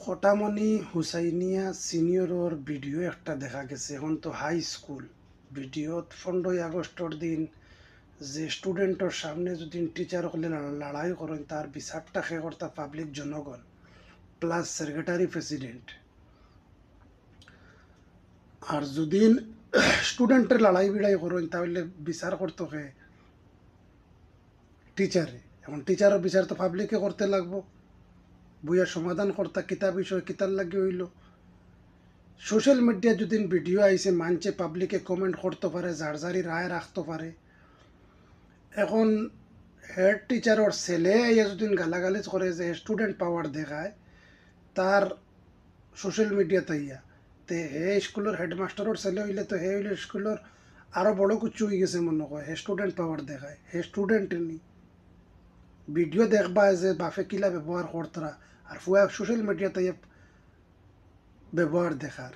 খটামনি Husainia সিনিয়রর video একটা দেখা গেছে। এখন তো হাই স্কুল ভিডিওত 15 আগস্টর দিন যে স্টুডেন্টর সামনে যদি টিচার হলে লড়াই করেন তার বিচারটা খে করতা পাবলিক জনগণ প্লাস সেক্রেটারি প্রেসিডেন্ট। আর যদি স্টুডেন্টের লড়াই বিড়াই করেন তাহলে বিচার করতো খে টিচারে। এখন টিচারের বিচার তো পাবলিকে করতে লাগবো, বইয়ের সমাধান করতা কিতা বিষয় কিতার লাগে হইল। সোশ্যাল মিডিয়া যদি ভিডিও আইসে মানছে পাবলিকে কমেন্ট করতে পারে, জারি রায় রাখতে পারে। এখন হেড টিচারর ছেলে আইয়া যদি গালাগালিজ করে যে স্টুডেন্ট পাওয়ার দেখায় তার সোশ্যাল মিডিয়াতে আইয়া, তে হে স্কুলের হেডমাস্টারের ছেলে হইলে তো হে হইলে স্কুলের আরও বড় কিছু হয়ে গেছে মনে হয়। হে স্টুডেন্ট পাওয়ার দেখায়, হে স্টুডেন্ট নি ভিডিও দেখবা যে বাফে কিলা ব্যবহার করতরা আর ফুয়া সোশ্যাল মিডিয়াতে ব্যবহার দেখার।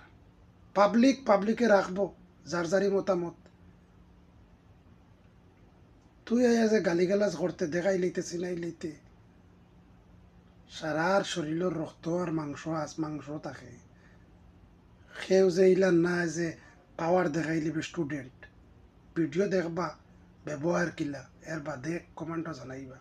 পাবলিকে রাখবো যারি মতামত। তুই আয়া যে গালিগালাজ করতে দেখাই লইতে চিনাই লইতে সারার শরীরের রক্ত আর মাংস থাকে। সেও যে ইলান না যে পাওয়ার দেখাই লিবে স্টুডেন্ট। ভিডিও দেখবা ব্যবহার কিলা এর বাদে কমেন্টও জানাইবা।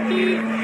আমি